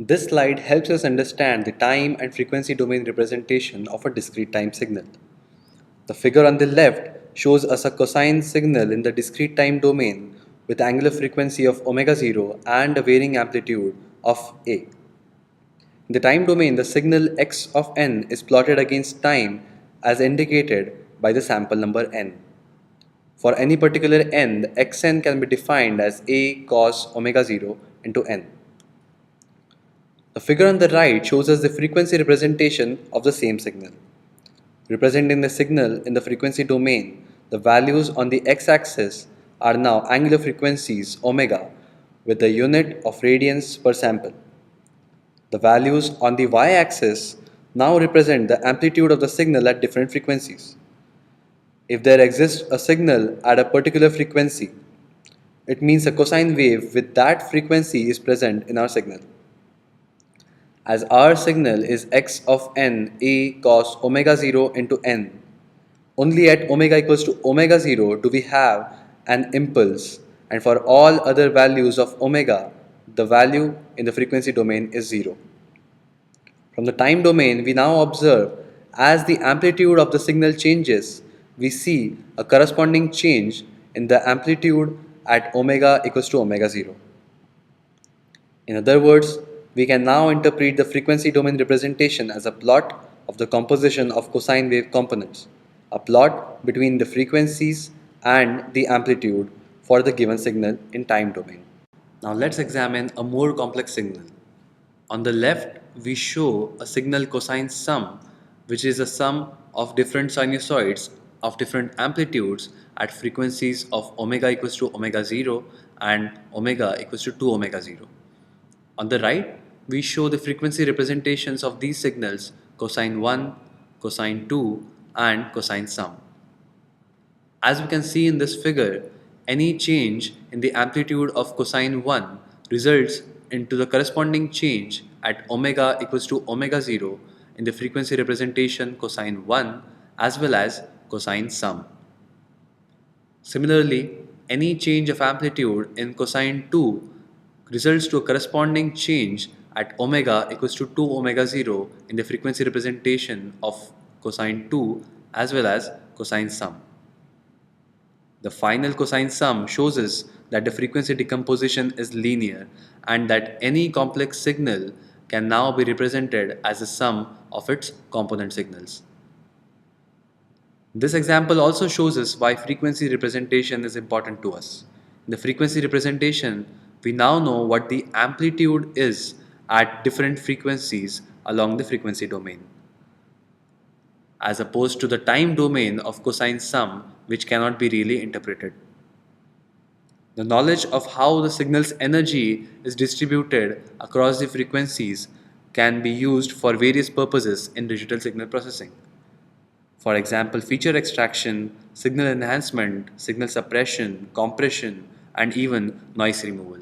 This slide helps us understand the time and frequency domain representation of a discrete time signal. The figure on the left shows us a cosine signal in the discrete time domain with angular frequency of omega 0 and a varying amplitude of A. In the time domain, the signal x of n is plotted against time as indicated by the sample number n. For any particular n, the xn can be defined as A cos omega 0 into n. The figure on the right shows us the frequency representation of the same signal. Representing the signal in the frequency domain, the values on the x-axis are now angular frequencies omega with the unit of radians per sample. The values on the y-axis now represent the amplitude of the signal at different frequencies. If there exists a signal at a particular frequency, it means a cosine wave with that frequency is present in our signal. As our signal is x of n A cos omega 0 into n, only at omega equals to omega 0 do we have an impulse, and for all other values of omega, the value in the frequency domain is 0. From the time domain, we now observe as the amplitude of the signal changes, we see a corresponding change in the amplitude at omega equals to omega 0. In other words, we can now interpret the frequency domain representation as a plot of the composition of cosine wave components, a plot between the frequencies and the amplitude for the given signal in time domain. Now let's examine a more complex signal. On the left, we show a signal cosine sum, which is a sum of different sinusoids of different amplitudes at frequencies of omega equals to omega 0 and omega equals to 2 omega 0. On the right, we show the frequency representations of these signals cosine 1, cosine 2 and cosine sum. As we can see in this figure, any change in the amplitude of cosine 1 results into the corresponding change at omega equals to omega 0 in the frequency representation cosine 1 as well as cosine sum. Similarly, any change of amplitude in cosine 2 results to a corresponding change at omega equals to 2 omega 0 in the frequency representation of cosine 2 as well as cosine sum. The final cosine sum shows us that the frequency decomposition is linear and that any complex signal can now be represented as a sum of its component signals. This example also shows us why frequency representation is important to us. In the frequency representation, we now know what the amplitude is at different frequencies along the frequency domain, as opposed to the time domain of cosine sum, which cannot be really interpreted. The knowledge of how the signal's energy is distributed across the frequencies can be used for various purposes in digital signal processing. For example, feature extraction, signal enhancement, signal suppression, compression, and even noise removal.